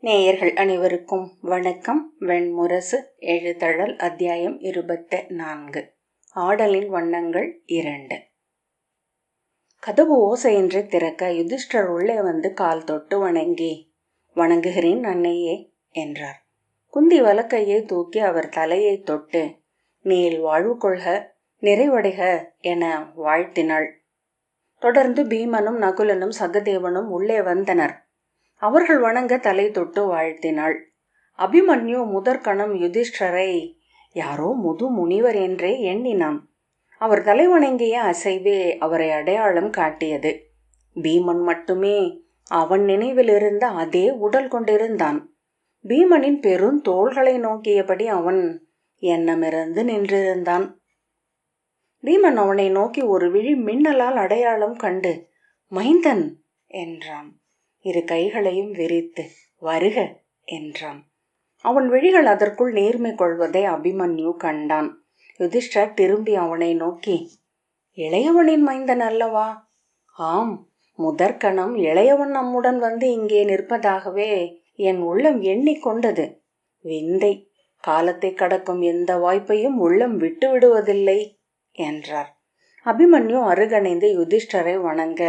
நேயர்கள் அனைவருக்கும் வணக்கம். வெண்முரசு எழுதழல் அத்தியாயம் 24. ஆடலின் வண்ணங்கள் 2. கதவு ஓசையின்றி திறக்க யுதிஷ்டர் உள்ளே வந்து கால் தொட்டு வணங்குகிறேன் அன்னையே என்றார். குந்தி வலக்கையை தூக்கி அவர் தலையை தொட்டு நீள் வாழ்வு கொள்க, நிறைவடைக என வாழ்த்தினாள். தொடர்ந்து பீமனும் நகுலனும் சகதேவனும் உள்ளே வந்தனர். அவர்கள் வணங்க தலை தொட்டு வாழ்த்தினாள். அபிமன்யு முதற்கணம் யுதிஷ்டரை யாரோ முது முனிவர் என்றே எண்ணினான். அவர் தலை வணங்கிய அசைவே அவரை அடையாளம் காட்டியது. பீமன் மட்டுமே அவன் நினைவில் இருந்த அதே உடல் கொண்டிருந்தான். பீமனின் பெருந்தோள்களை நோக்கியபடி அவன் எண்ணமிருந்து நின்றிருந்தான். பீமன் அவனை நோக்கி ஒரு விழி மின்னலால் அடையாளம் கண்டு மைந்தன் என்றான். இரு கைகளையும் விரித்து வருக என்றான். அவன் விழிகள் அதற்குள் நேர்மை கொள்வதை அபிமன்யு கண்டான். யுதிஷ்டர் திரும்பி அவனை நோக்கி, இளையவனின் மைந்தன் அல்லவா? ஆம், முதற்கணம் இளையவன் நம்முடன் வந்து இங்கே நிற்பதாகவே என் உள்ளம் எண்ணிக்கொண்டது. விந்தை, காலத்தை கடக்கும் எந்த வாய்ப்பையும் உள்ளம் விட்டு விடுவதில்லை என்றார். அபிமன்யு அருகணைந்து யுதிஷ்டரை வணங்க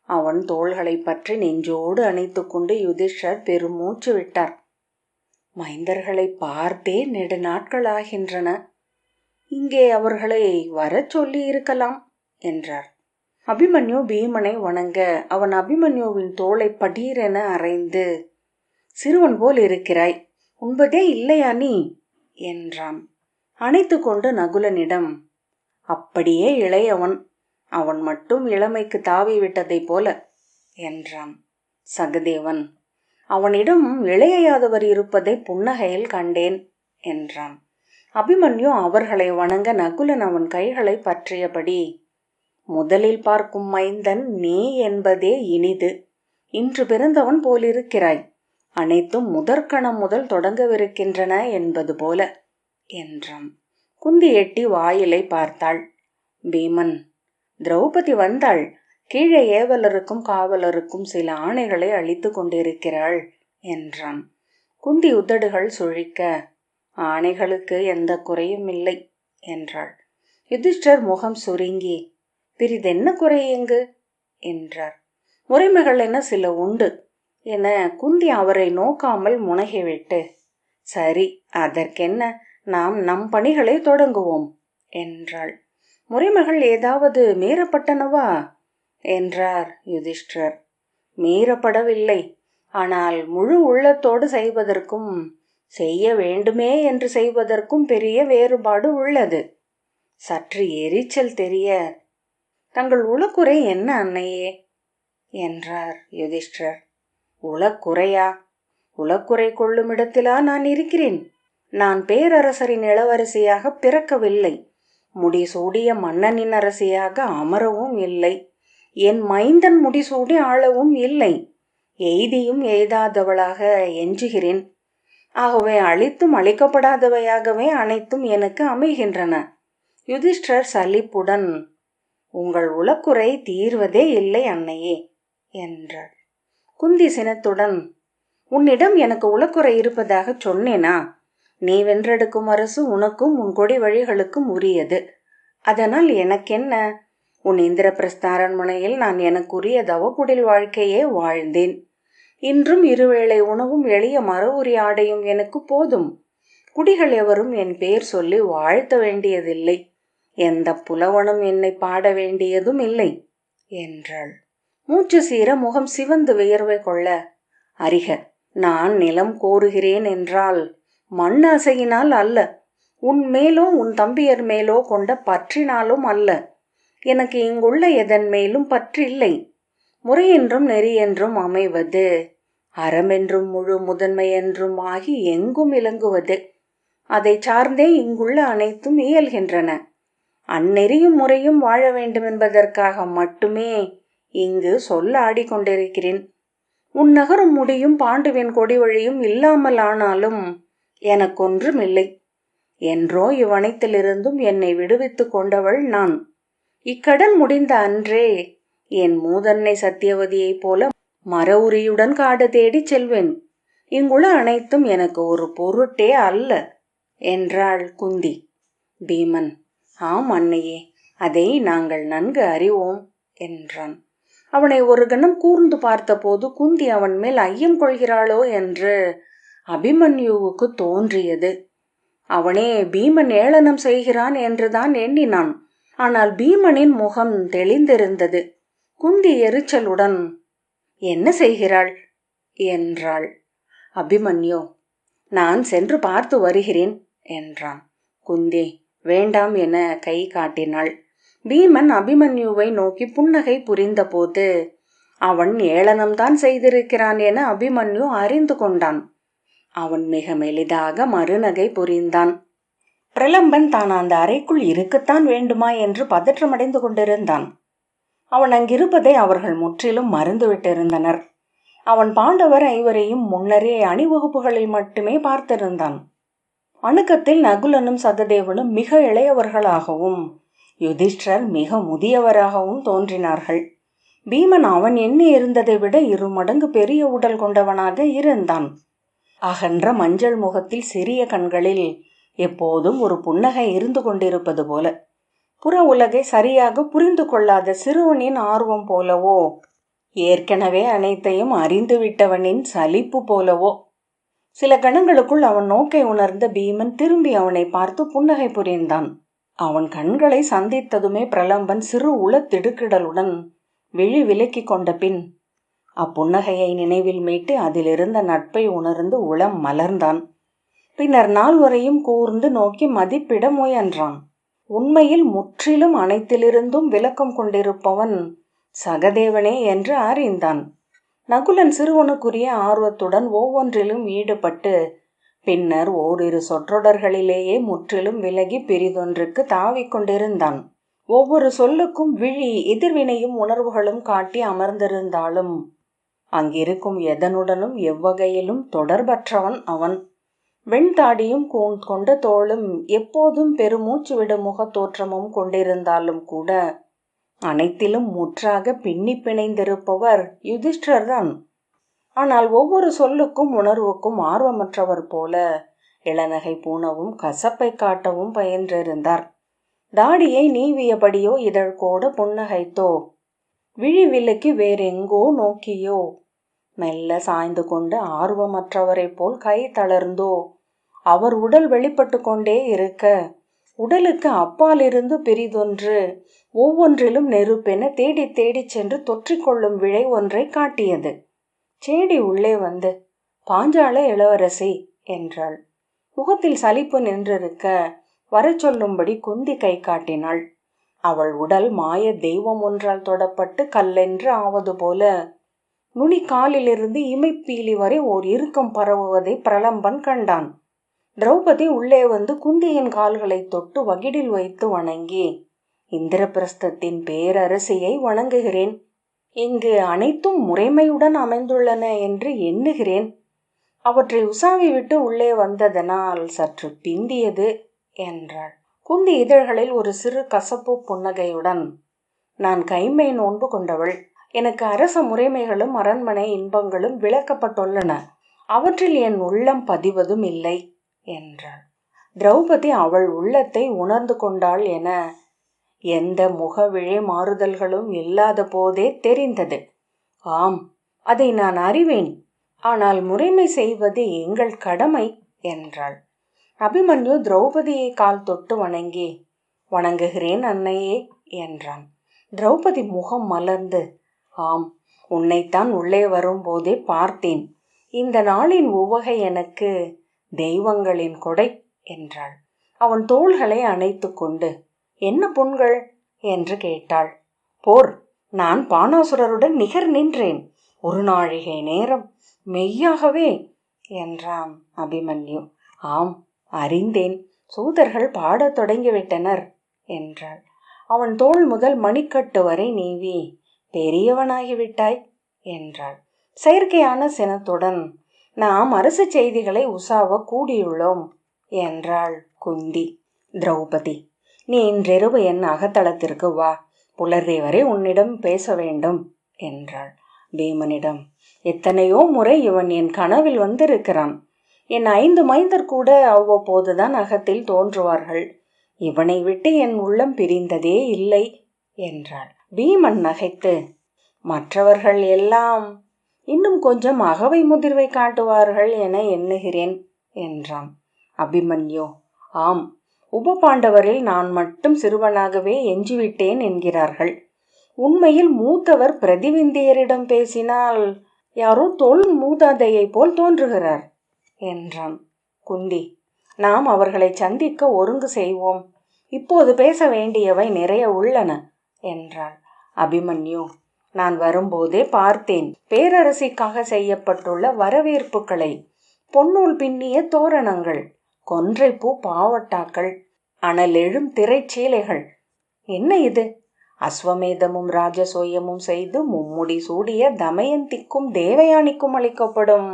அவன் தோள்களை பற்றி நெஞ்சோடு அணைத்து கொண்டு யுதிஷ்டர் பெருமூச்சு விட்டார். மைந்தர்களை பார்த்தே நெடு நாட்களாகின்றன. இங்கே அவர்களை வரச் சொல்லி இருக்கலாம் என்றார். அபிமன்யு பீமனை வணங்க அவன் அபிமன்யுவின் தோளை படீரென அறைந்து, சிறுவன் போல் இருக்கிறாய், உண்பதே இல்லையா நீ என்றான். அணைத்து கொண்டு நகுலனிடம், அப்படியே இளையவன், அவன் மட்டும் இளமைக்கு தாவி விட்டதை போல என்றான். சகதேவன், அவனிடம் இளையாதவர் இருப்பதை புன்னகையில் கண்டேன் என்றான். அபிமன்யு அவர்களை வணங்க நகுலன் அவன் கைகளை பற்றியபடி, முதலில் பார்க்கும் மைந்தன் நீ என்பதே இனிது. இன்று பிறந்தவன் போலிருக்கிறாய். அனைத்தும் முதற்கணம் முதல் தொடங்கவிருக்கின்றன என்பது போல என்றான். குந்தி எட்டி வாயிலை பார்த்தாள். பீமன், திரௌபதி வந்தாள். கீழே ஏவலருக்கும் காவலருக்கும் சில ஆணைகளை அளித்து கொண்டிருக்கிறாள் என்றான். குந்தி உதடுகள் சுழிக்க, ஆணைகளுக்கு எந்த குறையும் இல்லை என்றாள். யுதிஷ்டர் முகம் சுருங்கி, பிரிதென்ன குறை எங்கு என்றார். முறைமைகள் என சில உண்டு என குந்தி அவரை நோக்காமல் முனகிவிட்டு, சரி, அதற்கென்ன, நாம் நம் பணிகளை தொடங்குவோம் என்றாள். முறைமைகள் ஏதாவது மீறப்பட்டனவா என்றார் யுதிஷ்டர். மீறப்படவில்லை, ஆனால் முழு உள்ளத்தோடு செய்வதற்கும் செய்ய வேண்டுமே என்று செய்வதற்கும் பெரிய வேறுபாடு உள்ளது. சற்று எரிச்சல் தெரிய, தங்கள் உளக்குறை என்ன அன்னையே என்றார் யுதிஷ்டர். உளக்குறையா? உளக்குறை கொள்ளும் இடத்திலா நான் இருக்கிறேன்? நான் பேரரசரின் இளவரசியாக பிறக்கவில்லை. முடிசூடிய மன்னனின் அரசியாக அமரவும் இல்லை. என் மைந்தன் முடிசூடி ஆளவும் இல்லை. எய்தியும் எய்தாதவளாக எஞ்சுகிறேன். ஆகவே அளித்தும் அளிக்கப்படாதவையாகவே அனைத்தும் எனக்கு அமைகின்றன. யுதிஷ்டர் சலிப்புடன், உங்கள் உளக்குறை தீர்வதே இல்லை அன்னையே என்றார். குந்தி சினத்துடன், உன்னிடம் எனக்கு உளக்குறை இருப்பதாக சொன்னேனா? நீ வென்றெடுக்கும் அரசு உனக்கும் உன் கொடி வழிகளுக்கும் உரியது. அதனால் எனக்கென்ன? உன் இந்திரபிரஸ்த அரண்மனையில் நான் எனக்குரிய தவக்குடில் வாழ்க்கையே வாழ்ந்தேன். இன்றும் இருவேளை உணவும் எளிய மரவுரி ஆடையும் எனக்கு போதும். குடிகள் எவரும் என் பேர் சொல்லி வாழ்த்த வேண்டியதில்லை. எந்த புலவனும் என்னை பாட வேண்டியதும் இல்லை என்றாள். மூச்சு சீர முகம் சிவந்து வியர்வை கொள்ள, அறிக, நான் நிலம் கோருகிறேன் என்றால் மண்ணாசையினால் அல்ல, உன் மேலோ உன் தம்பியர் மேலோ கொண்ட பற்றினாலும் அல்ல. எனக்கு இங்குள்ள எதன் மேலும் பற்றில்லை. முறையென்றும் நெறியென்றும் அமைவது, அறமென்றும் முழு முதன்மை என்றும் ஆகி எங்கும் இலங்குவது. அதை சார்ந்தே இங்குள்ள அனைத்தும் இயல்கின்றன. அந்நெறியும் முறையும் வாழ வேண்டும் என்பதற்காக மட்டுமே இங்கு சொல்ல ஆடிக்கொண்டிருக்கிறேன். உன் நகரும் முடியும் பாண்டுவின் கொடி வழியும் இல்லாமல் ஆனாலும் எனக்கொன்றும் இல்லை. என்றோ இவ்வனைத்திலிருந்தும் என்னை விடுவித்து கொண்டவள் நான். இக்கடன் முடிந்த அன்றே என் மூதன்னை சத்தியவதியைப் போல மர உரியுடன் காடு தேடி செல்வேன். இங்குள்ள அனைத்தும் எனக்கு ஒரு பொருட்டே அல்ல என்றாள் குந்தி. பீமன், ஆம் அன்னையே, அதை நாங்கள் நன்கு அறிவோம் என்றான். அவனை ஒரு கணம் கூர்ந்து பார்த்தபோது குந்தி அவன் மேல் ஐயம் கொள்கிறாளோ என்று அபிமன்யுவுக்கு தோன்றியது. அவனே பீமன் ஏளனம் செய்கிறான் என்றுதான் எண்ணினான். ஆனால் பீமனின் முகம் தெளிந்திருந்தது. குந்தி எரிச்சலுடன், என்ன செய்கிறாள் என்றாள். அபிமன்யு, நான் சென்று பார்த்து வருகிறேன் என்றான். குந்தி வேண்டாம் என கை காட்டினாள். பீமன் அபிமன்யுவை நோக்கி புன்னகை புரிந்தபோது அவன் ஏளனம்தான் செய்திருக்கிறான் என அபிமன்யு அறிந்து கொண்டான். அவன் மிக மெலிதாக மறுநகை புரிந்தான். பிரலம்பன் தான் அந்த அறைக்குள் இருக்கத்தான் வேண்டுமா என்று பதற்றமடைந்து கொண்டிருந்தான். அவன் அங்கிருப்பதை அவர்கள் முற்றிலும் மறந்துவிட்டிருந்தனர். அவன் பாண்டவர் ஐவரையும் முன்னரே அணிவகுப்புகளில் மட்டுமே பார்த்திருந்தான். அணுக்கத்தில் நகுலனும் சகதேவனும் மிக இளையவர்களாகவும் யுதிஷ்டர் மிக முதியவராகவும் தோன்றினார்கள். பீமன் அவன் எண்ணி இருந்ததை விட 2 மடங்கு பெரிய உடல் கொண்டவனாக இருந்தான். அகன்ற மஞ்சள் முகத்தில் சிறிய கண்களில் எப்போதும் ஒரு புன்னகை இருந்து கொண்டிருப்பது போல, புற உலகை சரியாக புரிந்து கொள்ளாத சிறுவனின் ஆர்வம் போலவோ, ஏற்கனவே அனைத்தையும் அறிந்துவிட்டவனின் சலிப்பு போலவோ. சில கணங்களுக்குள் அவன் நோக்கை உணர்ந்த பீமன் திரும்பி அவனை பார்த்து புன்னகை புரிந்தான். அவன் கண்களை சந்தித்ததுமே பிரலம்பன் சிறு உள திடுக்கிடலுடன் விழி விலக்கி கொண்ட பின் அப்புன்னகையை நினைவில் மீட்டு அதிலிருந்த நட்பை உணர்ந்து உளம் மலர்ந்தான். பின்னர் நால்வரையும் கூர்ந்து நோக்கி மதிப்பிட முயன்றான். உண்மையில் முற்றிலும் அனைத்திலிருந்தும் விலக்கம் கொண்டிருப்பவன் சகதேவனே என்று அறிந்தான். நகுலன் சிறுவனுக்குரிய ஆர்வத்துடன் ஒவ்வொன்றிலும் ஈடுபட்டு பின்னர் ஓரிரு சொற்றொடர்களிலேயே முற்றிலும் விலகி பிரிதொன்றுக்கு தாவிக்கொண்டிருந்தான். ஒவ்வொரு சொல்லுக்கும் விழி எதிர்வினையும் உணர்வுகளும் காட்டி அமர்ந்திருந்தாலும் அங்கிருக்கும் எதனுடனும் எவ்வகையிலும் தொடர்பற்றவன் அவன். வெண்தாடியும் கொண்ட தோளும் எப்போதும் பெருமூச்சு விடும் முக தோற்றமும் கொண்டிருந்தாலும் கூட அனைத்திலும் முற்றாக பின்னி பிணைந்திருப்பவர் யுதிஷ்டர்தான். ஆனால் ஒவ்வொரு சொல்லுக்கும் உணர்வுக்கும் ஆர்வமற்றவர் போல இளநகை பூணவும் கசப்பை காட்டவும் பயின்றிருந்தார். தாடியை நீவியபடியோ இதழ்கோட புன்னகைத்தோ விழி விலக்கி வேறெங்கோ நோக்கியோ மெல்ல சாய்ந்து கொண்டு ஆர்வமற்றவரை போல் கை தளர்ந்தோ அவர் உடல் வெளிப்பட்டு கொண்டே இருக்க, உடலுக்கு அப்பாலிருந்து பிரிதொன்று ஒவ்வொன்றிலும் நெருப்பென தேடி தேடி சென்று தொற்றிக்கொள்ளும் விழை ஒன்றை காட்டியது. சேடி உள்ளே வந்து, பாஞ்சால இளவரசி என்றாள். முகத்தில் சலிப்பு நின்றிருக்க வர சொல்லும்படி குந்தி கை காட்டினாள். அவள் உடல் மாய தெய்வம் ஒன்றால் தொடப்பட்டு கல்லென்று ஆவது போல நுனி காலிலிருந்து இமைப்பீலி வரை ஓர் இறுக்கம் பரவுவதை பிரலம்பன் கண்டான். திரௌபதி உள்ளே வந்து குந்தியின் கால்களை தொட்டு வகிடில் வைத்து வணங்கி, இந்திரபிரஸ்தத்தின் பேரரசியை வணங்குகிறேன். இங்கு அனைத்தும் முறைமையுடன் அமைந்துள்ளன என்று எண்ணுகிறேன். அவற்றை உசாவி விட்டு உள்ளே வந்ததனால் சற்று பிந்தியது என்றாள். குந்தி இதழ்களில் ஒரு சிறு கசப்பு புன்னகையுடன், நான் கைமை நோன்பு கொண்டவள். எனக்கு அரச முறைமைகளும் அரண்மனை இன்பங்களும் விளக்கப்பட்டுள்ளன. அவற்றில் என் உள்ளம் பதிவதும் இல்லை என்றாள். திரௌபதி அவள் உள்ளத்தை உணர்ந்து கொண்டாள் என எந்த முகவிழி மாறுதல்களும் இல்லாத போதே தெரிந்தது. ஆம், அதை நான் அறிவேன். ஆனால் முறைமை செய்வது எங்கள் கடமை என்றாள். அபிமன்யு திரௌபதியை கால் தொட்டு வணங்கி, வணங்குகிறேன் அன்னையே என்றான். திரௌபதி முகம் மலர்ந்து, ஆம், உன்னைத்தான் உள்ளே வரும்போதே பார்த்தேன். இந்த நாளின் உவகை எனக்கு தெய்வங்களின் கொடை என்றாள். அவன் தோள்களை அணைத்து கொண்டு, என்ன புண்கள் என்று கேட்டாள். போர், நான் பானாசுரருடன் நிகர் நின்றேன். ஒரு நாழிகை நேரம் மெய்யாகவே என்றான் அபிமன்யு. ஆம், அறிந்தேன். சூதர்கள் பாடத் தொடங்கிவிட்டனர் என்றாள். அவன் தோள் முதல் மணிக்கட்டு வரை நீவி, பெரியவனாகிவிட்டாய் என்றாள். செயற்கையான சினத்துடன், நாம் அரசு செய்திகளை உசாவ கூடியுள்ளோம் என்றாள் குந்தி. திரௌபதி, நீ இன்றிரவு என் அகத்தளத்திற்கு வா. புலர்றி வரை உன்னிடம் பேச வேண்டும் என்றாள். பீமனிடம், எத்தனையோ முறை இவன் என் கனவில் வந்திருக்கிறான். என் 5 மைந்தர் கூட அவ்வப்போதுதான் அகத்தில் தோன்றுவார்கள். இவனை விட்டு என் உள்ளம் பிரிந்ததே இல்லை என்றாள். பீமன் நகைத்து, மற்றவர்கள் எல்லாம் இன்னும் கொஞ்சம் அகவை முதிர்வை காட்டுவார்கள் என எண்ணுகிறேன் என்றான். அபிமன்யு, ஆம், உபபாண்டவரில் நான் மட்டும் சிறுவனாகவே எஞ்சிவிட்டேன் என்கிறார்கள். உண்மையில் மூத்தவர் பிரதிவிந்தியரிடம் பேசினால் யாரோ தொல் மூதாதையை போல் தோன்றுகிறார் என்றான். குந்தி, நாம் அவர்களை சந்திக்க ஒருங்கு செய்வோம். இப்போது பேச வேண்டியவை நிறைய உள்ளன என்றாள். அபிமன்யு, நான் வரும்போதே பார்த்தேன் பேரரசிக்காக செய்யப்பட்டுள்ள வரவேற்புகளை. பொன்னூல் பின்னிய தோரணங்கள், கொன்றைப்பூ பாவட்டாக்கள், அனலெழும் திரைச்சீலைகள். என்ன இது? அஸ்வமேதமும் ராஜசோயமும் செய்து மும்முடி சூடிய தமயந்திக்கும் தேவயானிக்கும் அளிக்கப்படும்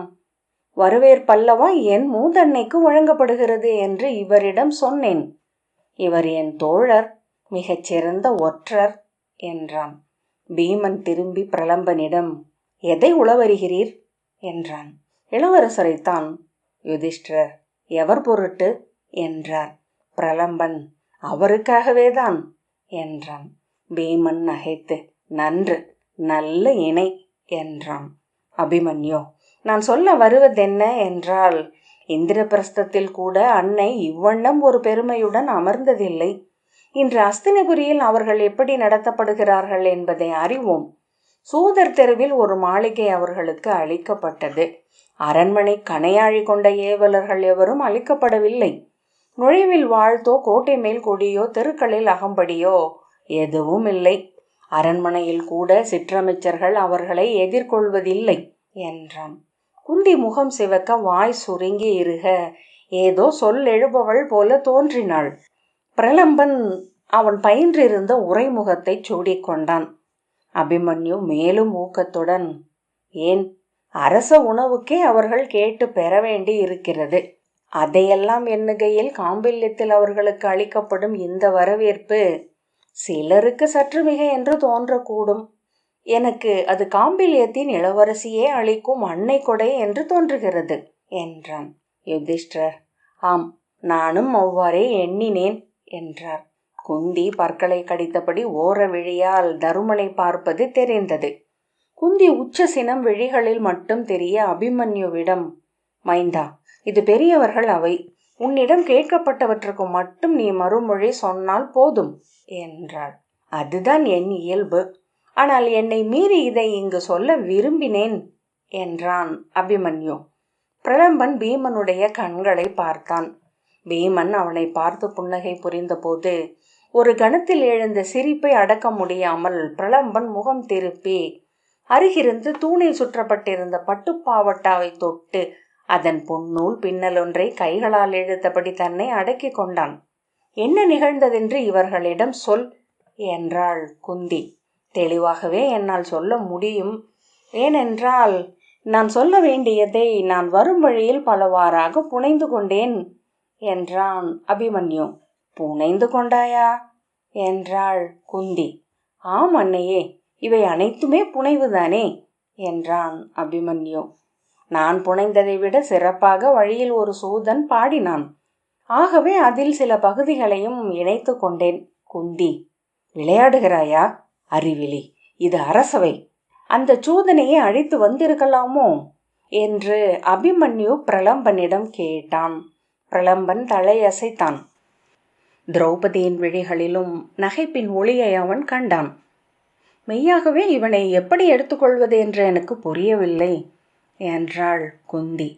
வரவேற்பல்லவா என் மூதன்னைக்கு வழங்கப்படுகிறது என்று இவரிடம் சொன்னேன். இவர் என் தோழர், மிகச் சிறந்த ஒற்றர் என்றான். பீமன் திரும்பி பிரலம்பனிடம், எதை உளவருகிறீர் என்றான். இளவரசரைத்தான். யுதிஷ்டிரர், எவர் பொருட்டு என்றார். பிரலம்பன், அவருக்காகவேதான் என்றான். பீமன் நகைத்து, நன்று, நல்ல இணை என்றான். அபிமன்யு, நான் சொல்ல வருவதென்ன என்றால், இந்திரபிரஸ்தத்தில் கூட அன்னை இவ்வண்ணம் ஒரு பெருமையுடன் அமர்ந்ததில்லை. இன்று அஸ்தினபுரியில் அவர்கள் எப்படி நடத்தப்படுகிறார்கள் என்பதை அறிவோம். சூதர் தெருவில் ஒரு மாளிகை அவர்களுக்கு அளிக்கப்பட்டது. அரண்மனை கணையாழி கொண்ட ஏவலர்கள் எவரும் அளிக்கப்படவில்லை. நுழைவில் வாழ்த்தோ கோட்டை மேல் கொடியோ தெருக்களில் அகம்படியோ எதுவும் இல்லை. அரண்மனையில் கூட சிற்றமைச்சர்கள் அவர்களை எதிர்கொள்வதில்லை என்றான். குந்தி முகம் சிவக்க வாய் சுருங்கி இருக ஏதோ சொல் எழுபவள் போல தோன்றினாள். பிரலம்பன் அவன் பயின்றிருந்த உரைமுகத்தை சூடிக்கொண்டான். அபிமன்யு மேலும் ஊக்கத்துடன், ஏன், அரச உணவுக்கே அவர்கள் கேட்டு பெற வேண்டி இருக்கிறது. அதையெல்லாம் எண்ணுகையில் காம்பில்யத்தில் அவர்களுக்கு அளிக்கப்படும் இந்த வரவேற்பு சிலருக்கு சற்று மிக என்று தோன்றக்கூடும். எனக்கு அது காம்பில்யத்தின் இளவரசியே அளிக்கும் அன்னை கொடை என்று தோன்றுகிறது என்றான். யுதிஷ்டிரர், ஆம், நானும் அவ்வாறே எண்ணினேன் என்றார். குந்தி பற்களை கடித்தபடி ஓர விழியால் தருமனை பார்ப்பது தெரிந்தது. குந்தி உச்ச சினம் விழிகளில் மட்டும் தெரிய அபிமன்யுவிடம், மைந்தா, இது பெரியவர்கள் அவை. உன்னிடம் கேட்கப்பட்டவற்றுக்கு மட்டும் நீ மறுமொழி சொன்னால் போதும் என்றாள். அதுதான் என் இயல்பு. ஆனால் என்னை மீறி இதை இங்கு சொல்ல விரும்பினேன் என்றான் அபிமன்யு. பிரலம்பன் பீமனுடைய கண்களை பார்த்தான். பீமன் அவனை பார்த்து புன்னகை புரிந்தபோது ஒரு கணத்தில் எழுந்த சிரிப்பை அடக்க முடியாமல் பிரலம்பன் முகம் திருப்பி அருகிருந்து தூணில் சுற்றப்பட்டிருந்த பட்டுப்பாவட்டாவை தொட்டு அதன் பொன்னூல் பின்னலொன்றை கைகளால் இழுத்தபடி தன்னை அடக்கி கொண்டான். என்ன நிகழ்ந்ததென்று இவர்களிடம் சொல் என்றாள் குந்தி. தெளிவாகவே என்னால் சொல்ல முடியும். ஏனென்றால் நான் சொல்ல வேண்டியதை நான் வரும் வழியில் பலவாறாக புனைந்து கொண்டேன் என்றான் அபிமன்யு. புனைந்து கொண்டாயா என்றாள் குந்தி. ஆம் அன்னையே, இவை அனைத்துமே புனைவுதானே என்றான் அபிமன்யு. நான் புனைந்ததை விட சிறப்பாக வழியில் ஒரு சூதன் பாடினான். ஆகவே அதில் சில பகுதிகளையும் இணைத்து கொண்டேன். குந்தி, விளையாடுகிறாயா? அறிவிலி, இது அரசவை. அந்த சூதனையை அழைத்து வந்திருக்கலாமோ என்று அபிமன்யு பிரலம்பனிடம் கேட்டான். பிரலம்பன் தலையசைத்தான். திரௌபதியின் விழிகளிலும் நகைப்பின் ஒளியை அவன் கண்டான். மெய்யாகவே இவனை எப்படி எடுத்துக்கொள்வது என்று எனக்கு புரியவில்லை என்றாள் குந்தி.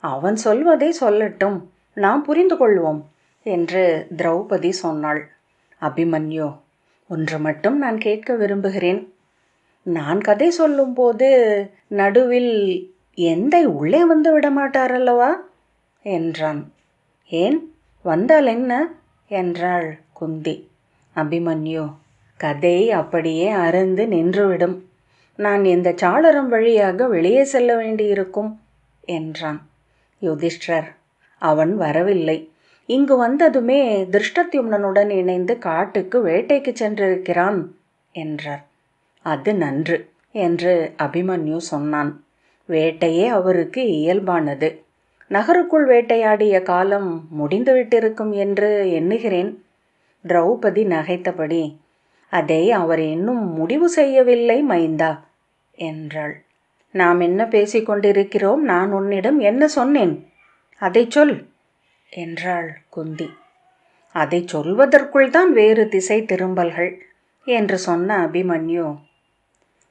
அவன் சொல்வதை சொல்லட்டும், நாம் புரிந்து கொள்வோம் என்று திரௌபதி சொன்னாள். அபிமன்யு, ஒன்று மட்டும் நான் கேட்க விரும்புகிறேன். நான் கதை சொல்லும்போது நடுவில் எந்தை உள்ளே வந்து விடமாட்டாரல்லவா என்றான். ஏன், வந்தால் என்ன என்றாள் குந்தி. அபிமன்யு, கதை அப்படியே அறுந்து நின்றுவிடும். நான் இந்த சாளரம் வழியாக வெளியே செல்ல வேண்டியிருக்கும் என்றான். யுதிஷ்டிரர், அவன் வரவில்லை. இங்கு வந்ததுமே திருஷ்டத்யும்னனுடன் இணைந்து காட்டுக்கு வேட்டைக்கு சென்றிருக்கிறான் என்றார். அது நன்று என்று அபிமன்யு சொன்னான். வேட்டையே அவருக்கு இயல்பானது. நகருக்குள் வேட்டையாடிய காலம் முடிந்துவிட்டிருக்கும் என்று எண்ணுகிறேன். திரௌபதி நகைத்தபடி, அதை அவர் இன்னும் முடிவு செய்யவில்லை மைந்தா என்றாள். நாம் என்ன பேசிக்கொண்டிருக்கிறோம்? நான் உன்னிடம் என்ன சொன்னேன்? அதை சொல் என்றாள் குந்தி. அதை சொல்வதற்குள் தான் வேறு திசை திரும்பல்கள் என்று சொன்ன அபிமன்யு,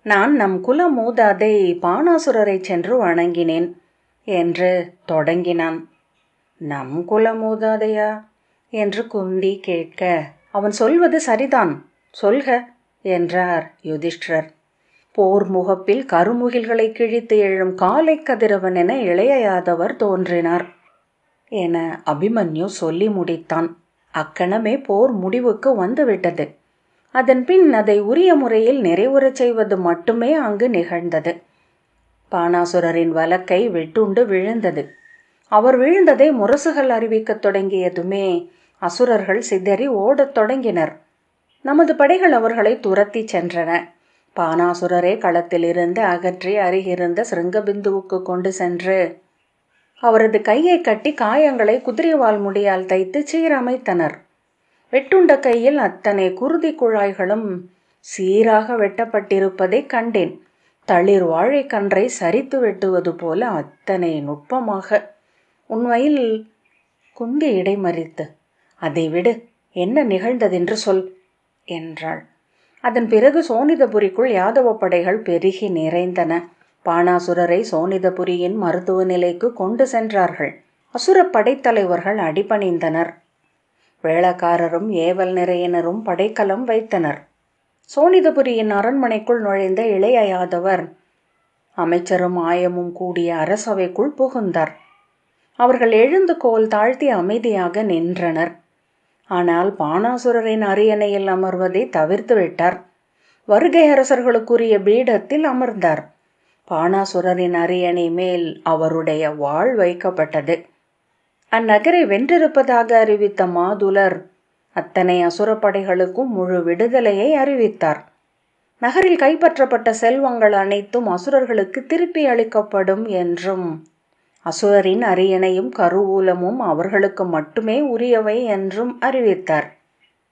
நான் நம் குல மூதாதை பானாசுரரை சென்று வணங்கினேன் என்று தொடங்கினான். நம் குல மூதாதையா என்று குந்தி கேட்க, அவன் சொல்வது சரிதான், சொல்க என்றார் யுதிஷ்டிரர். போர் முகப்பில் கருமுகில்களை கிழித்து எழும் காலை கதிரவன் என இளைய யாதவர் தோன்றினார் என அபிமன்யு சொல்லி முடித்தான். அக்கணமே போர் முடிவுக்கு வந்துவிட்டது. அதன் பின் அதை உரிய முறையில் நிறைவுறச் செய்வது மட்டுமே அங்கு நிகழ்ந்தது. பானாசுரரின் வலக்கை வெட்டுண்டு விழுந்தது. அவர் விழுந்ததை முரசுகள் அறிவிக்கத் தொடங்கியதுமே அசுரர்கள் சிதறி ஓடத் தொடங்கினர். நமது படைகள் அவர்களை துரத்தி சென்றன. பானாசுரரை களத்திலிருந்து அகற்றி அருகிருந்த சிருங்கபிந்துவுக்கு கொண்டு சென்று அவரது கையை கட்டி காயங்களை குதிரைவால் முடியால் தைத்து சீரமைத்தனர். வெட்டுண்ட கையில் அத்தனை குருதி குழாய்களும் சீராக வெட்டப்பட்டிருப்பதை கண்டேன். தளிர் வாழைக்கன்றை சரித்து வெட்டுவது போல அத்தனை நுட்பமாக. உண்மையில் குந்தி இடைமறித்து, அதை விடு, என்ன நிகழ்ந்ததென்று சொல் என்றாள். அதன் பிறகு சோனிதபுரிக்குள் யாதவ படைகள் பெருகி நிறைந்தன. பானாசுரரை சோனிதபுரியின் மருத்துவ நிலைக்கு கொண்டு சென்றார்கள். அசுர படைத்தலைவர்கள் அடிபணிந்தனர். வேளக்காரரும் ஏவல் நிறையினரும் படைக்கலம் வைத்தனர். சோனிதபுரியின் அரண்மனைக்குள் நுழைந்த இளைய யாதவர் அமைச்சரும் ஆயமும் கூடிய அரசவைக்குள் புகுந்தார். அவர்கள் எழுந்து கோல் தாழ்த்தி அமைதியாக நின்றனர். ஆனால் பானாசுரரின் அரியணையில் அமர்வதை தவிர்த்து விட்டார். வருகை அரசர்களுக்குரிய பீடத்தில் அமர்ந்தார். பானாசுரரின் அரியணை மேல் அவருடைய வாள் வைக்கப்பட்டது. அந்நகரை வென்றிருப்பதாக அறிவித்த மாதுலர் அத்தனை அசுரப்படைகளுக்கும் முழு விடுதலையை அறிவித்தார். நகரில் கைப்பற்றப்பட்ட செல்வங்கள் அனைத்தும் அசுரர்களுக்கு திருப்பி அளிக்கப்படும் என்றும், அசுரரின் அரியணையும் கருவூலமும் அவர்களுக்கு மட்டுமே உரியவை என்றும் அறிவித்தார்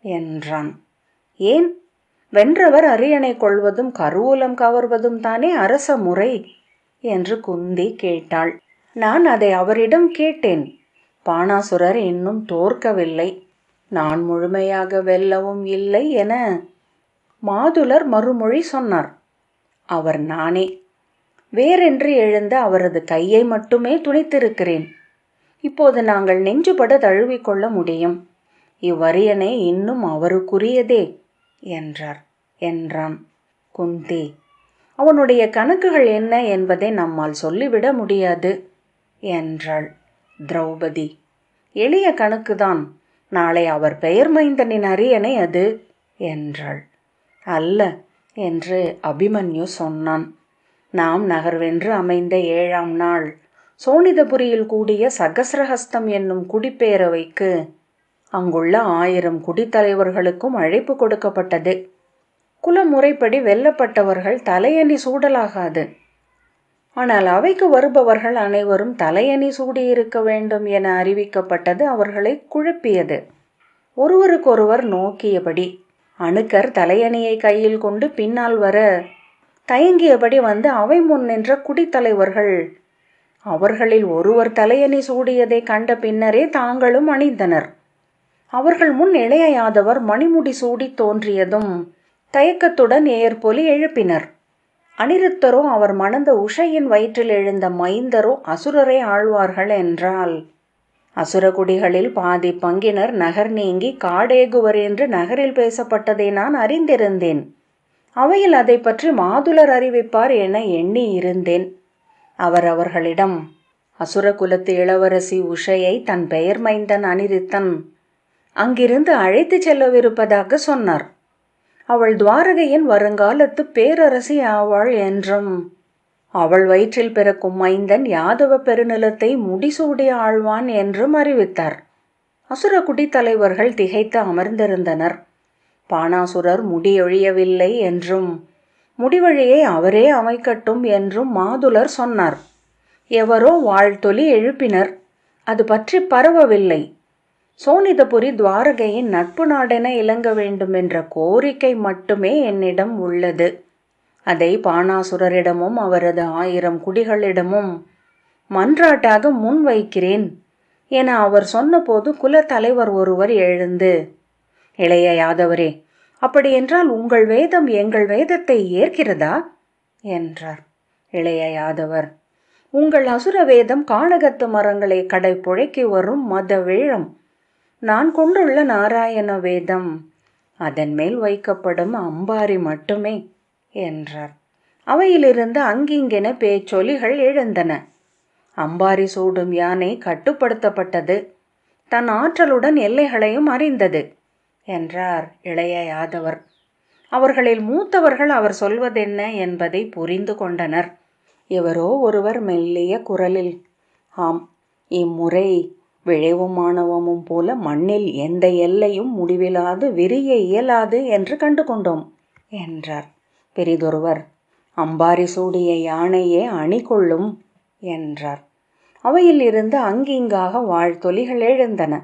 என்றான். ஏன்? வென்றவர் அரியணை கொள்வதும் கருவூலம் கவர்வதும் தானே அரச முறை என்று குந்தி கேட்டாள். நான் அதை அவரிடம் கேட்டேன். பானாசுரர் இன்னும் தோற்கவில்லை, நான் முழுமையாக வெல்லவும் இல்லை என மாதுலர் மறுமொழி சொன்னார். அவர் நானே. வேறென்று எழுந்த அவரது கையை மட்டுமே துணித்திருக்கிறேன். இப்போது நாங்கள் நெஞ்சுபட தழுவிக்கொள்ள முடியும். இவ்வரியணை இன்னும் அவருக்குரியதே என்றான். குந்தி, அவனுடைய கணக்குகள் என்ன என்பதை நம்மால் சொல்லிவிட முடியாது என்றாள். திரௌபதி, எளிய கணக்குதான். நாளை அவர் பெயர் மைந்தனின் அரியணை அது என்றாள். அல்ல என்று அபிமன்யு சொன்னான். நாம் நகர்வென்று அமைந்த 7ஆம் நாள் சோனிதபுரியில் கூடிய சகசிரஹஸ்தம் என்னும் குடிப்பேரவைக்கு அங்குள்ள 1000 குடித்தலைவர்களுக்கும் அழைப்பு கொடுக்கப்பட்டது. குலமுறைப்படி வெல்லப்பட்டவர்கள் தலையணி சூடலாகாது. ஆனால் அவைக்கு வருபவர்கள் அனைவரும் தலையணி சூடியிருக்க வேண்டும் என அறிவிக்கப்பட்டது அவர்களை குழப்பியது. ஒருவருக்கொருவர் நோக்கியபடி அணுக்கர் தலையணியை கையில் கொண்டு பின்னால் வர தயங்கியபடி வந்து அவை முன் நின்ற குடித்தலைவர்கள் அவர்களில் ஒருவர் தலையணி சூடியதை கண்ட பின்னரே தாங்களும் அணிந்தனர். அவர்கள் முன் இளைய யாதவர் மணிமுடி சூடி தோன்றியதும் தயக்கத்துடன் ஏற்பொலி எழுப்பினர். அனிருத்தரோ அவர் மணந்த உஷையின் வயிற்றில் எழுந்த மைந்தரோ அசுரரை ஆழ்வார்கள் என்றால், அசுரகுடிகளில் பாதி பங்கினர் நகர் நீங்கி காடேகுவர் என்று நகரில் பேசப்பட்டதை நான் அறிந்திருந்தேன். அவையில் அதை பற்றி மாதுலர் அறிவிப்பார் என எண்ணி இருந்தேன். அவர்களிடம் அசுரகுலத்து இளவரசி உஷையை தன் பெயர் மைந்தன் அனிருத்தன் அங்கிருந்து அழைத்து செல்லவிருப்பதாக சொன்னார். அவள் துவாரகையின் வருங்காலத்து பேரரசி ஆவாள் என்றும், அவள் வயிற்றில் பிறக்கும் மைந்தன் யாதவ பெருநிலத்தை முடிசூடி ஆழ்வான் என்றும் அறிவித்தார். அசுர குடித்தலைவர்கள் திகைத்து அமர்ந்திருந்தனர். பானாசுரர் முடியொழியவில்லை என்றும் முடிவழியை அவரே அமைக்கட்டும் என்றும் மாதுலர் சொன்னார். எவரோ வாழ்த்தொலி எழுப்பினர். அது பற்றி பரவவில்லை. சோனிதபுரி துவாரகையின் நட்பு நாடென இலங்க வேண்டுமென்ற கோரிக்கை மட்டுமே என்னிடம் உள்ளது. அதை பாணாசுரரிடமும் அவரது 1000 குடிகளிடமும் மன்றாட்டாக முன்வைக்கிறேன் என அவர் சொன்னபோது குலத்தலைவர் ஒருவர் எழுந்து, இளைய யாதவரே, அப்படியென்றால் உங்கள் வேதம் எங்கள் வேதத்தை ஏற்கிறதா என்றார். இளைய யாதவர், உங்கள் அசுர வேதம் கானகத்து மரங்களை கடைப்புழைக்கி வரும் மத வேழம். நான் கொண்டுள்ள நாராயண வேதம் அதன் மேல் வைக்கப்படும் அம்பாரி மட்டுமே என்றார். அவையிலிருந்து அங்கிங்கென பேச்சொலிகள் எழுந்தன. அம்பாரி சூடும் யானை கட்டுப்படுத்தப்பட்டது, தன் ஆற்றலுடன் எல்லைகளையும் அறிந்தது என்றார் இளைய யாதவர். அவர்களில் மூத்தவர்கள் அவர் சொல்வதென்ன என்பதை புரிந்து கொண்டனர். எவரோ ஒருவர் மெல்லிய குரலில், ஆம், இம்முறை விழைவும் மாணவமும் போல மண்ணில் எந்த எல்லையும் முடிவிலாது விரிய இயலாது என்று கண்டு கொண்டோம் என்றார். பெரிதொருவர், அம்பாரி சூடிய யானையே அணி கொள்ளும் என்றார். அவையில் இருந்து அங்கிங்காக வாழ்த்தொலிகள் எழுந்தன.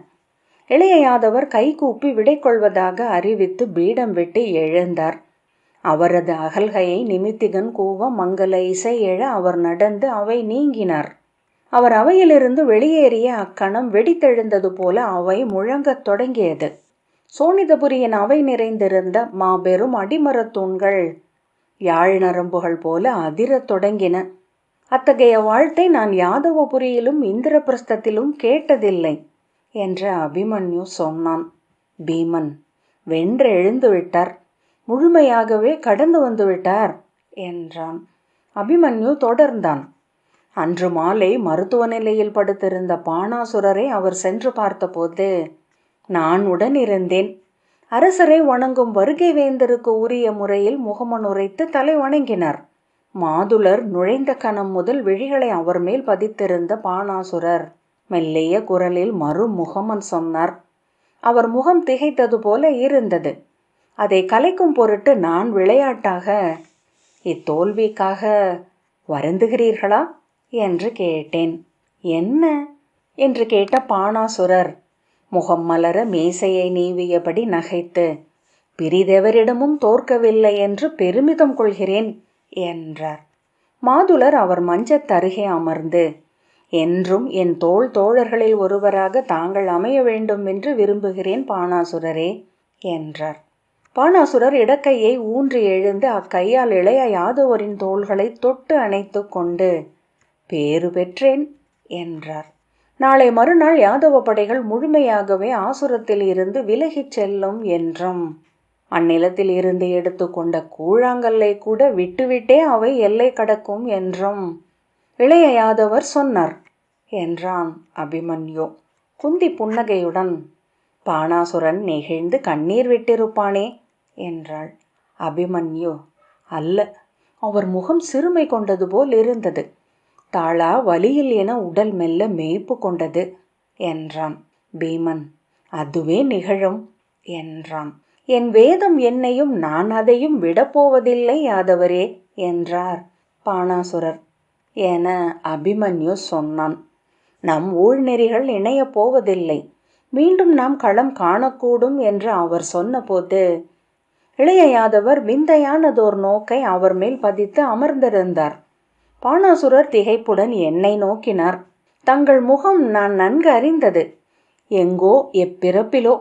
இளைய யாதவர் கைகூப்பி விடை கொள்வதாக அறிவித்து பீடம் விட்டு எழுந்தார். அவரது அகல்கையை நிமித்திகன் கூவ மங்கள இசை எழ அவர் நடந்து அவை நீங்கினார். அவர் அவையிலிருந்து வெளியேறிய அக்கணம் வெடித்தெழுந்தது போல அவை முழங்கத் தொடங்கியது. சோனிதபுரியின் அவை நிறைந்திருந்த மாபெரும் அடிமரத் தூண்கள் யாழ் நரம்புகள் போல அதிரத் தொடங்கின. அத்தகைய வாழ்த்தை நான் யாதவபுரியிலும் இந்திரபிரஸ்தத்திலும் கேட்டதில்லை என்று அபிமன்யு சொன்னான். பீமன் வென்றெழுந்து விட்டார், முழுமையாகவே கடந்து வந்து விட்டார் என்றான். அபிமன்யு தொடர்ந்தான். அன்று மாலை மருத்துவ நிலையில் படுத்திருந்த பாணாசுரரை அவர் சென்று பார்த்தபோது நான் உடன் இருந்தேன். அரசரை வணங்கும் வருகை வேந்தருக்கு உரிய முறையில் முகமனுரைத்து தலை வணங்கினார். மாதுலர் நுழைந்த கணம் முதல் விழிகளை அவர் மேல் பதித்திருந்த பாணாசுரர் மெல்லிய குரலில் முகமன் சொன்னார். அவர் முகம் திகைத்தது போல இருந்தது. அதை கலைக்கும் பொருட்டு நான் விளையாட்டாக, இத்தோல்விக்காக வருந்துகிறீர்களா என்று கேட்டேன். என்ன என்று கேட்ட பாணாசுரர் முகம் மலர மீசையை நீவியபடி நகைத்து, பிரிதெவரிடமும் தோற்கவில்லை என்று பெருமிதம் கொள்கிறேன் என்றார். மாதுலர் அவர் மஞ்சத்தருகே அமர்ந்து, என்றும் என் தோழர்களில் ஒருவராக தாங்கள் அமைய வேண்டும் என்று விரும்புகிறேன் பாணாசுரரே என்றார். பாணாசுரர் இடக்கையை ஊன்றி எழுந்து அக்கையால் இளைய யாதவரின் தோள்களை தொட்டு அணைத்து கொண்டு, பேறு பெற்றேன் என்றார். நாளை மறுநாள் யாதவ படைகள் முழுமையாகவே ஆசுரத்தில் இருந்து விலகிச் செல்லும் என்றும், அந்நிலத்தில் இருந்து எடுத்துக்கொண்ட கூழாங்கல்லை கூட விட்டுவிட்டே அவை எல்லை கடக்கும் என்றும் இளைய யாதவர் சொன்னார் என்றான் அபிமன்யு. குந்தி புன்னகையுடன், பாணாசுரன் நெகிழ்ந்து கண்ணீர் விட்டிருப்பானே என்றாள். அபிமன்யு, அல்ல, அவர் முகம் சிறுமை கொண்டது போல் இருந்தது. தாளா வலியில் என உடல் மெல்ல மேய்ப்பு கொண்டது என்றான். பீமன், அதுவே நிகழும் என்றான். என் வேதம் என்னையும் நான் அதையும் விடப்போவதில்லை யாதவரே என்றார் பாணாசுரர் என அபிமன்யு சொன்னான். நம் ஊழ்நெறிகள் இணையப் போவதில்லை, மீண்டும் நாம் களம் காணக்கூடும் என்று அவர் சொன்னபோது இளைய யாதவர் விந்தையானதோர் நோக்கை அவர் மேல் பதித்து அமர்ந்திருந்தார். பாணாசுரர் திகைப்புடன் என்னை நோக்கினார். தங்கள் முகம் நான் நன்கு அறிந்தது, எங்கோ எப்பிறப்பிலோ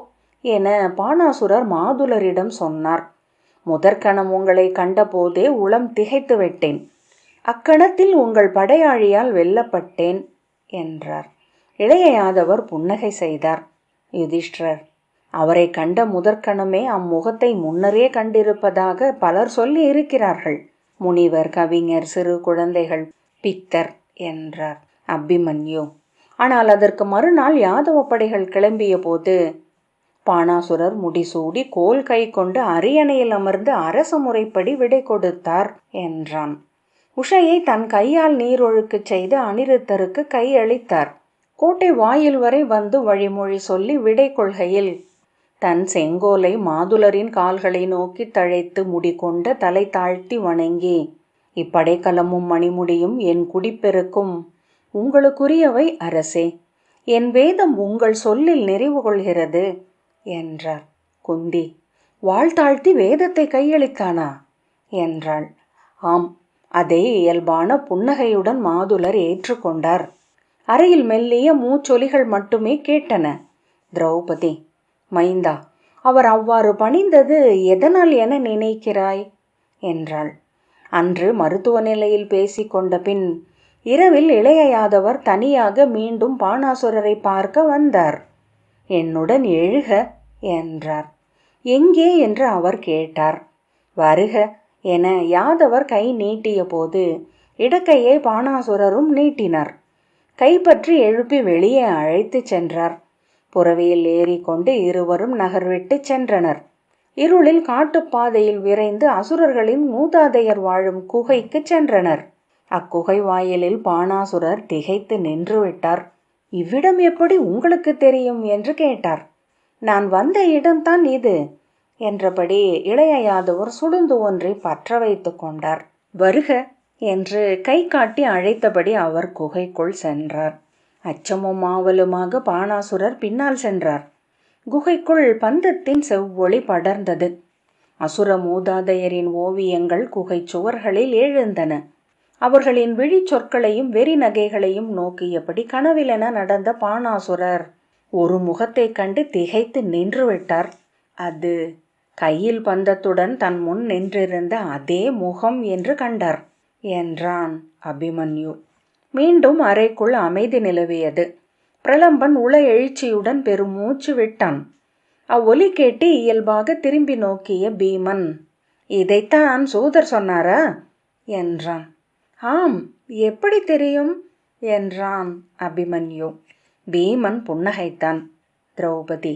என பாணாசுரர் மாதுலரிடம் சொன்னார். முதற்கணம் உங்களை கண்டபோதே உளம் திகைத்து விட்டேன். அக்கணத்தில் உங்கள் படையாழியால் வெல்லப்பட்டேன் என்றார். இளைய யாதவர் புன்னகை செய்தார். யுதிஷ்டிரர், அவரை கண்ட முதற்கணமே அம்முகத்தை முன்னரே கண்டிருப்பதாக பலர் சொல்லி இருக்கிறார்கள். முனிவர், கவிஞர், சிறு குழந்தைகள், பித்தர் என்றார் அபிமன்யு. ஆனால் அதற்கு மறுநாள் யாதவ படைகள் கிளம்பிய போது பாணாசுரர் முடிசூடி கோல் கை கொண்டு அரியணையில் அமர்ந்து அரச முறைப்படி விடை கொடுத்தார் என்றான். உஷையை தன் கையால் நீரொழுக்குச் செய்து அனிருத்தருக்கு கையளித்தார். கோட்டை வாயில் வரை வந்து வழிமொழி சொல்லி விடை கொள்கையில் தன் செங்கோலை மாதுளரின் கால்களை நோக்கி தழைத்து முடிகொண்ட தலை தாழ்த்தி வணங்கி, இப்படைக்கலமும் மணிமுடியும் என் குடிப்பெருக்கும் உங்களுக்குரியவை அரசே. என் வேதம் உங்கள் சொல்லில் நிறைவு கொள்கிறது என்றார். குந்தி, வாழ்த்தாழ்த்தி வேதத்தை கையளித்தானா என்றாள். ஆம், அதே இயல்பான புன்னகையுடன் மாதுளர் ஏற்றுக்கொண்டார். அறையில் மெல்லிய மூச்சொலிகள் மட்டுமே கேட்டன. திரௌபதி, மைந்தா, அவர் அவ்வாறு பணிந்தது எதனால் என நினைக்கிறாய் என்றாள். அன்று மருத்துவ நிலையில் பேசிக்கொண்ட பின் இரவில் இளைய யாதவர் தனியாக மீண்டும் பாணாசுரரை பார்க்க வந்தார். என்னுடன் எழுக என்றார். எங்கே என்று அவர் கேட்டார். வருக என யாதவர் கை நீட்டிய போது இடக்கையை பாணாசுரரும் நீட்டினார். கைப்பற்றி எழுப்பி வெளியே அழைத்து சென்றார். புறவியில் ஏறிக்கொண்டு இருவரும் நகர்விட்டு சென்றனர். இருளில் காட்டுப்பாதையில் விரைந்து அசுரர்களின் மூதாதையர் வாழும் குகைக்கு சென்றனர். அக்குகை வாயிலில் பாணாசுரர் திகைத்து நின்றுவிட்டார். இவ்விடம் எப்படி உங்களுக்கு தெரியும் என்று கேட்டார். நான் வந்த இடம்தான் இது என்றபடி இளைய யாதவர் சுடுந்து ஒன்றை பற்ற வைத்து கொண்டார். வருக என்று கை காட்டி அழைத்தபடி அவர் குகைக்குள் சென்றார். அச்சமும் ஆவலுமாக பாணாசுரர் பின்னால் சென்றார். குகைக்குள் பந்தத்தின் செவ்வொளி படர்ந்தது. அசுர மூதாதையரின் ஓவியங்கள் குகை சுவர்களில் எழுந்தன. அவர்களின் விழி சொற்களையும் வெறி நகைகளையும் நோக்கியபடி கனவிலென நடந்த பாணாசுரர் ஒரு முகத்தை கண்டு திகைத்து நின்றுவிட்டார். அது கையில் பந்தத்துடன் தன் முன் நின்றிருந்த அதே முகம் என்று கண்டார் என்றான் அபிமன்யு. மீண்டும் அறைக்குள் அமைதி நிலவியது. பிரலம்பன் உள எழுச்சியுடன் பெருமூச்சு விட்டான். அவ்வொலி கேட்டு இயல்பாக திரும்பி நோக்கிய பீமன், இதைத்தான் சூதர் சொன்னாரா என்றான். ஆம், எப்படி தெரியும் என்றான் அபிமன்யு. பீமன் புன்னகைத்தான். திரௌபதி,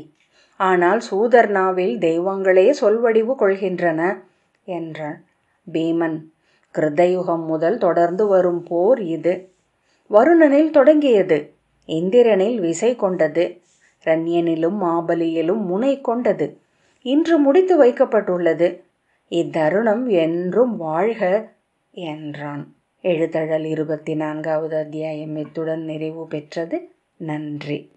ஆனால் சூதர் நாவில் தெய்வங்களே சொல்வடிவு கொள்கின்றன என்றாள். பீமன், கிருதயுகம் முதல் தொடர்ந்து வரும் போர் இது. வருணனில் தொடங்கியது, இந்திரனில் விசை கொண்டது, ரண்யனிலும் மாபலியிலும் முனை கொண்டது, இன்று முடித்து வைக்கப்பட்டுள்ளது. இத்தருணம் என்றும் வாழ்க என்றான். எழுத்தழல் 24வது அத்தியாயம் இத்துடன் நிறைவு பெற்றது. நன்றி.